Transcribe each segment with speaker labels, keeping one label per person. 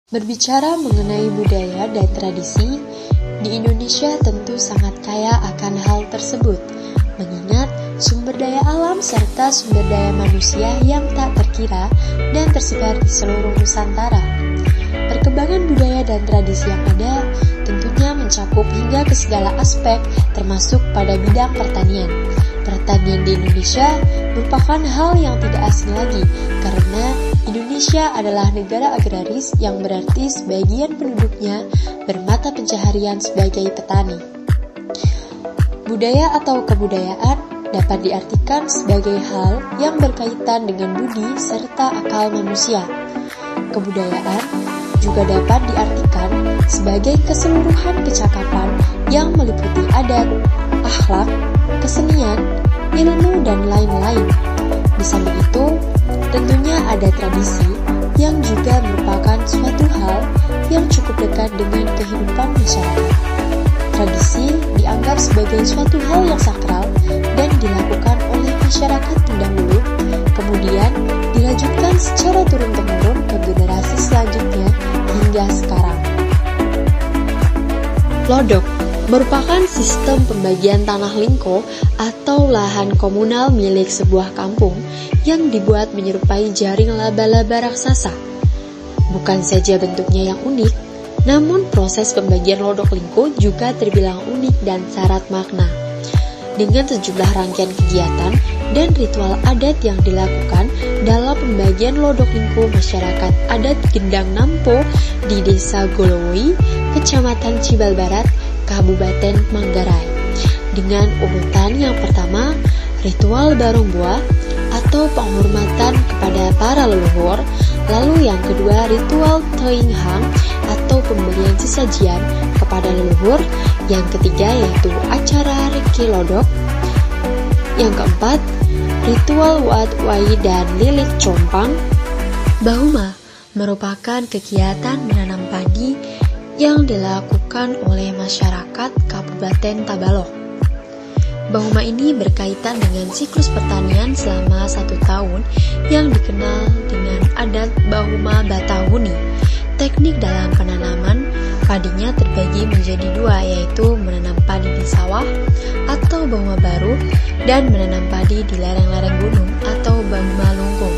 Speaker 1: Berbicara mengenai budaya dan tradisi, di Indonesia tentu sangat kaya akan hal tersebut, mengingat sumber daya alam serta sumber daya manusia yang tak terkira dan tersebar di seluruh Nusantara. Perkembangan budaya dan tradisi yang ada tentunya mencakup hingga ke segala aspek, termasuk pada bidang pertanian. Pertanian di Indonesia merupakan hal yang tidak asing lagi, karena Indonesia adalah negara agraris yang berarti sebagian penduduknya bermata pencaharian sebagai petani. Budaya atau kebudayaan dapat diartikan sebagai hal yang berkaitan dengan budi serta akal manusia. Kebudayaan juga dapat diartikan sebagai keseluruhan kecakapan yang meliputi adat, akhlak, kesenian, ilmu, dan lain-lain. Di samping itu, tentunya ada tradisi yang juga merupakan suatu hal yang cukup dekat dengan kehidupan masyarakat. Tradisi dianggap sebagai suatu hal yang sakral dan dilakukan oleh masyarakat terdahulu, kemudian dilanjutkan secara turun-temurun ke generasi selanjutnya hingga sekarang. Lodok merupakan sistem pembagian tanah lingko atau lahan komunal milik sebuah kampung yang dibuat menyerupai jaring laba-laba raksasa. Bukan saja bentuknya yang unik, namun proses pembagian lodok lingko juga terbilang unik dan syarat makna. Dengan sejumlah rangkaian kegiatan dan ritual adat yang dilakukan dalam pembagian lodok lingko masyarakat adat Gendang Nampo di Desa Golowoi, Kecamatan Cibal Barat, Kabupaten Manggarai. Dengan urutan yang pertama, ritual barong buah atau penghormatan kepada para leluhur, lalu yang kedua ritual Toing Hang atau pemberian sesajian kepada leluhur, yang ketiga yaitu acara Reki Lodok, yang keempat ritual Wat Wai dan Lilik Compang. Bahuma merupakan kegiatan menanam padi yang dilakukan oleh masyarakat Kabupaten Tabalok. Bahuma ini berkaitan dengan siklus pertanian selama 1 tahun yang dikenal dengan adat Bahuma Batahuni. Teknik dalam penanaman padinya terbagi menjadi 2, yaitu menanam padi di sawah atau Bahuma Baru dan menanam padi di lereng-lereng gunung atau Bahuma Lungkung.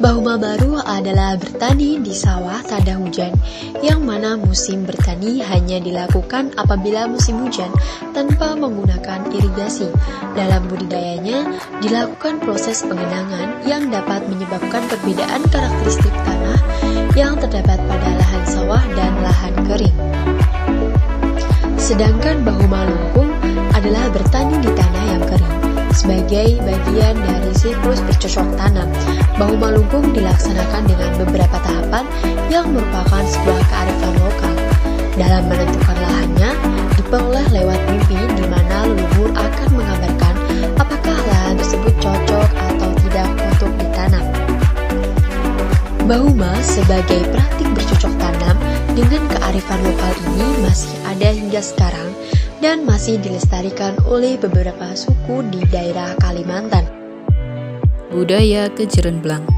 Speaker 1: Bahuma Baru adalah bertani di sawah tada hujan, yang mana musim bertani hanya dilakukan apabila musim hujan tanpa menggunakan irigasi. Dalam budidayanya dilakukan proses pengenangan yang dapat menyebabkan perbedaan karakteristik tanah yang terdapat pada lahan sawah dan lahan kering. Sedangkan Bahuma Lungkung adalah bertani di tanah yang kering. Sebagai bagian dari siklus bercocok tanam, Bahuma Lungkung dilaksanakan dengan beberapa tahapan yang merupakan sebuah kearifan lokal. Dalam menentukan lahannya, diperoleh lewat mimpi di mana leluhur akan mengabarkan apakah lahan tersebut cocok atau tidak untuk ditanam. Bahuma sebagai praktik bercocok tanam dengan kearifan lokal ini masih ada hingga sekarang dan masih dilestarikan oleh beberapa suku di daerah Kalimantan.
Speaker 2: Budaya Kejerenblang.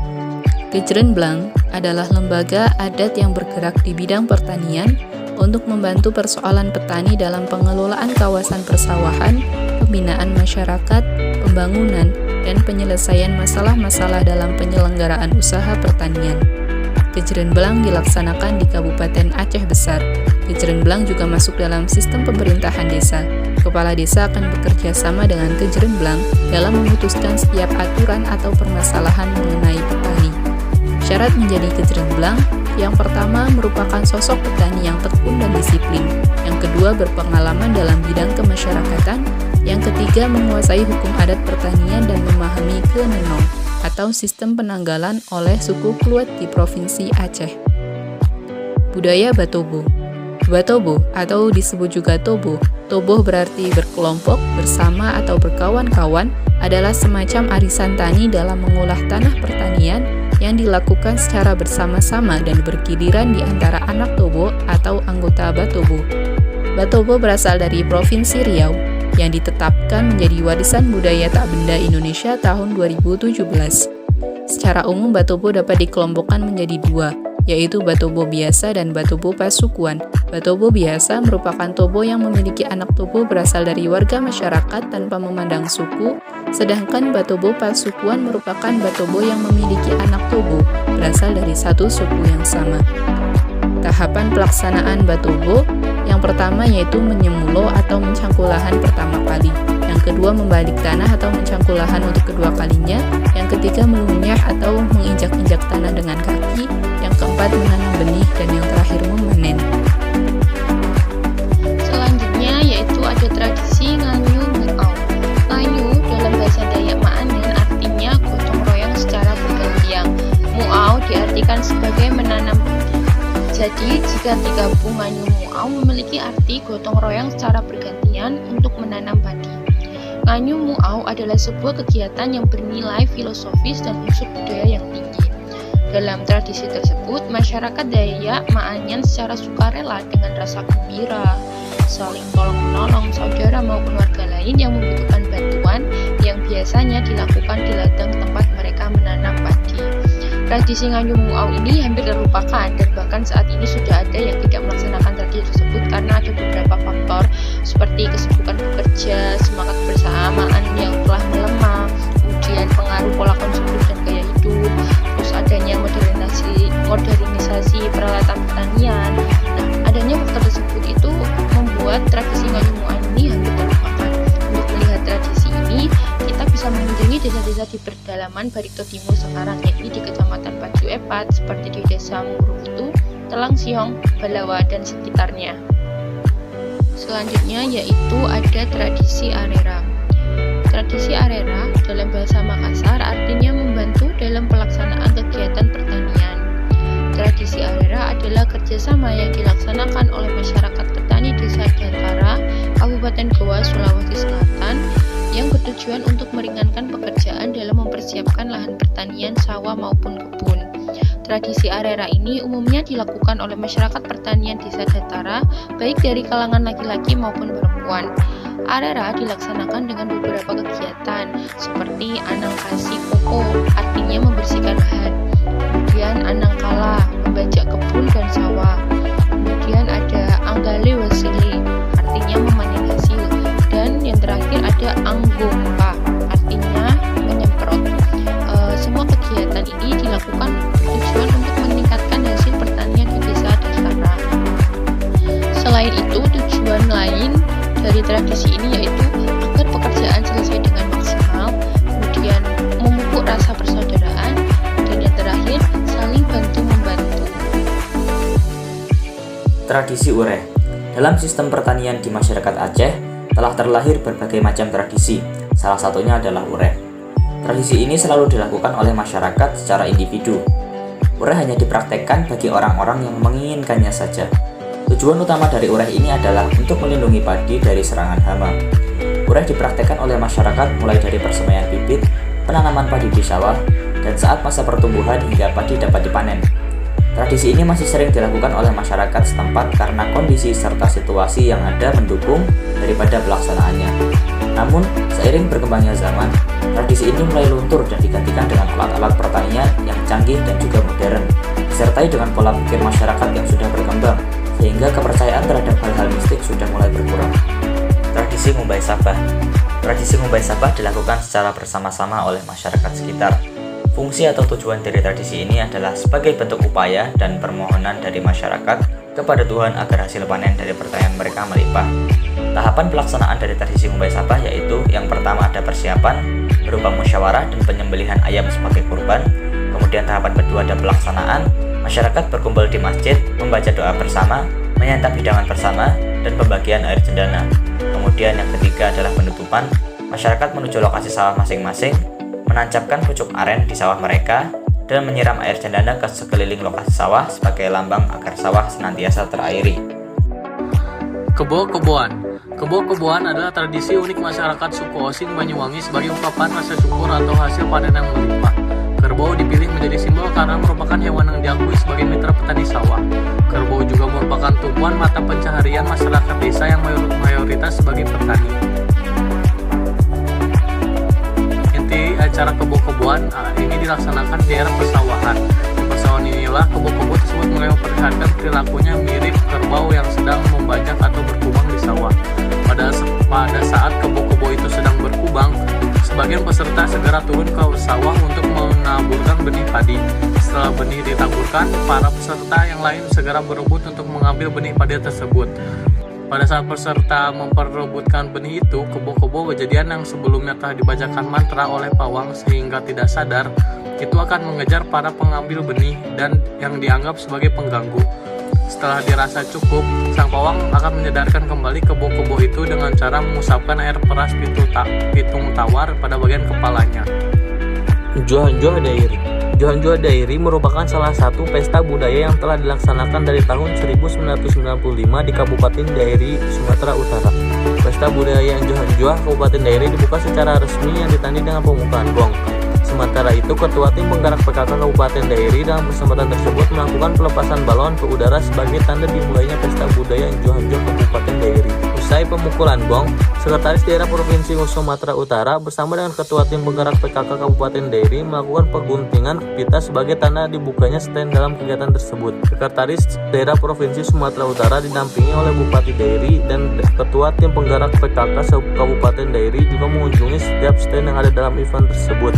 Speaker 2: Kejerenblang adalah lembaga adat yang bergerak di bidang pertanian untuk membantu persoalan petani dalam pengelolaan kawasan persawahan, pembinaan masyarakat, pembangunan, dan penyelesaian masalah-masalah dalam penyelenggaraan usaha pertanian. Kejerenblang dilaksanakan di Kabupaten Aceh Besar. Kejerenblang juga masuk dalam sistem pemerintahan desa. Kepala desa akan bekerja sama dengan Kejerenblang dalam memutuskan setiap aturan atau permasalahan mengenai petani. Syarat menjadi Kejerenblang, yang pertama merupakan sosok petani yang tekun dan disiplin, yang kedua berpengalaman dalam bidang kemasyarakatan, yang ketiga menguasai hukum adat pertanian dan memahami Kenenong atau sistem penanggalan oleh suku Kluet di Provinsi Aceh. Budaya Batobo. Batobo atau disebut juga Tobo. Tobo berarti berkelompok, bersama atau berkawan-kawan, adalah semacam arisan tani dalam mengolah tanah pertanian yang dilakukan secara bersama-sama dan bergiliran di antara anak Tobo atau anggota Batobo. Batobo berasal dari Provinsi Riau, yang ditetapkan menjadi warisan budaya tak benda Indonesia tahun 2017. Secara umum, Batobo dapat dikelompokkan menjadi 2, yaitu batobo biasa dan batobo pasukuan. Batobo biasa merupakan tobo yang memiliki anak tobo berasal dari warga masyarakat tanpa memandang suku, sedangkan batobo pasukuan merupakan batobo yang memiliki anak tobo berasal dari satu suku yang sama. Tahapan pelaksanaan batobo yang pertama yaitu menyemulo atau mencangkul lahan pertama kali. Yang kedua membalik tanah atau mencangkul lahan untuk kedua kalinya. Yang ketiga melunyah atau menginjak-injak tanah dengan kaki. Yang keempat menanam benih dan yang terakhir memanen.
Speaker 3: Selanjutnya yaitu ada tradisi nganyu mu'au. Nganyu dalam bahasa Dayak Maanen artinya gotong royong secara bergantian. Mu'au diartikan sebagai menanam. Jadi, jika digabung nganyu mu'au memiliki arti gotong royong secara bergantian untuk menanam padi. Nganyu mu'au adalah sebuah kegiatan yang bernilai filosofis dan unsur budaya yang tinggi. Dalam tradisi tersebut, masyarakat Dayak Maanyan secara sukarela dengan rasa gembira, saling tolong-menolong saudara maupun warga lain yang membutuhkan bantuan yang biasanya dilakukan di ladang tempat mereka menanam padi. Tradisi nganyu mu'au ini hampir terlupakan dan bahkan saat ini sudah ada yang tidak melaksanakan tradisi tersebut karena ada beberapa faktor seperti kesibukan bekerja, semangat bersamaan yang telah melemah, kemudian pengaruh pola konsumsi dan gaya hidup, terus adanya modernisasi peralatan pertanian. Nah, adanya faktor tersebut itu membuat tradisi nganyu mu'au ini hampir terlupakan. Untuk melihat tradisi ini, kita bisa mengunjungi desa-desa di pedalaman Barito Timur sekarang, yakni di Kecamatan Pacu Epat, seperti di Desa Mungruhutu, Telang Siong, Balawa, dan sekitarnya. Selanjutnya yaitu ada tradisi arera. Tradisi arera dalam bahasa Makassar artinya membantu dalam pelaksanaan kegiatan pertanian. Tradisi arera adalah kerjasama yang dilaksanakan oleh masyarakat petani Desa Dantara, Kabupaten Goa, Sulawesi Selatan, yang bertujuan untuk meringankan pekerjaan dalam mempersiapkan lahan pertanian sawah maupun kebun. Tradisi arera ini umumnya dilakukan oleh masyarakat pertanian Desa Dantara, baik dari kalangan laki-laki maupun perempuan. Arera dilaksanakan dengan beberapa kegiatan, seperti anangkasi koko, artinya membersihkan lahan. Kemudian anangkala, membajak kebun dan sawah. Kemudian ada anggale wasili, artinya memanen hasil. Dan yang terakhir ada anggompa, artinya menyemprot. Semua kegiatan ini dilakukan bertujuan untuk meningkatkan hasil pertanian di Desa Dantara. Selain itu, tujuan lain dari tradisi ini yaitu agar pekerjaan selesai dengan maksimal, kemudian memupuk rasa persaudaraan, dan yang terakhir saling bantu-membantu.
Speaker 4: Tradisi ureh. Dalam sistem pertanian di masyarakat Aceh telah terlahir berbagai macam tradisi, salah satunya adalah ureh. Tradisi ini selalu dilakukan oleh masyarakat secara individu. Ureh hanya dipraktekkan bagi orang-orang yang menginginkannya saja. Tujuan utama dari ureh ini adalah untuk melindungi padi dari serangan hama. Ureh dipraktekkan oleh masyarakat mulai dari persemaian bibit, penanaman padi di sawah, dan saat masa pertumbuhan hingga padi dapat dipanen. Tradisi ini masih sering dilakukan oleh masyarakat setempat karena kondisi serta situasi yang ada mendukung daripada pelaksanaannya. Namun, seiring berkembangnya zaman, tradisi ini mulai luntur dan digantikan dengan alat-alat pertanian yang canggih dan juga modern, disertai dengan pola pikir masyarakat yang sudah berkembang, sehingga kepercayaan terhadap hal-hal mistik sudah mulai berkurang. Tradisi ngumbai sabah. Tradisi ngumbai sabah dilakukan secara bersama-sama oleh masyarakat sekitar. Fungsi atau tujuan dari tradisi ini adalah sebagai bentuk upaya dan permohonan dari masyarakat kepada Tuhan agar hasil panen dari pertanian mereka melimpah. Tahapan pelaksanaan dari tradisi ngumbai sabah yaitu yang pertama ada persiapan berupa musyawarah dan penyembelihan ayam sebagai kurban. Kemudian tahapan kedua ada pelaksanaan. Masyarakat berkumpul di masjid, membaca doa bersama, menyantap hidangan bersama, dan pembagian air cendana. Kemudian yang ketiga adalah penutupan. Masyarakat menuju lokasi sawah masing-masing, menancapkan pucuk aren di sawah mereka, dan menyiram air cendana ke sekeliling lokasi sawah sebagai lambang agar sawah senantiasa terairi.
Speaker 5: Kebo-keboan. Kebo-keboan adalah tradisi unik masyarakat suku Osing Banyuwangi sebagai ungkapan rasa syukur atau hasil panen yang melimpah. Kerbau dipilih menjadi simbol karena merupakan hewan yang diakui sebagai mitra petani sawah. Kerbau juga merupakan tumpuan mata pencaharian masyarakat desa yang mayoritas sebagai petani. Inti acara kebo-keboan ini dilaksanakan di daerah persawahan. Di persawahan inilah kebo-kebo tersebut setelah benih ditaburkan, para peserta yang lain segera berebut untuk mengambil benih padi tersebut. Pada saat peserta memperebutkan benih itu, kebo-kebo kejadian yang sebelumnya telah dibacakan mantra oleh pawang sehingga tidak sadar, itu akan mengejar para pengambil benih dan yang dianggap sebagai pengganggu. Setelah dirasa cukup, sang pawang akan menyadarkan kembali kebo-kebo itu dengan cara mengusapkan air peras pitung tawar pada bagian kepalanya.
Speaker 6: Juhanjuah Dairi. Juhanjuah Dairi merupakan salah satu pesta budaya yang telah dilaksanakan dari tahun 1995 di Kabupaten Dairi, Sumatera Utara. Pesta budaya Juhanjuah Kabupaten Dairi dibuka secara resmi yang ditandai dengan pembukaan gong. Sementara itu, Ketua Tim Penggerak PKK Kabupaten Dairi dalam kesempatan tersebut melakukan pelepasan balon ke udara sebagai tanda dimulainya pesta budaya Juhanjuah Kabupaten Dairi. Usai pemukulan gong, Sekretaris Daerah Provinsi Sumatera Utara bersama dengan Ketua Tim Penggerak PKK Kabupaten Dairi melakukan pengguntingan pita sebagai tanda dibukanya stand dalam kegiatan tersebut. Sekretaris Daerah Provinsi Sumatera Utara didampingi oleh Bupati Dairi dan Ketua Tim Penggerak PKK Kabupaten Dairi juga mengunjungi setiap stand yang ada dalam event tersebut.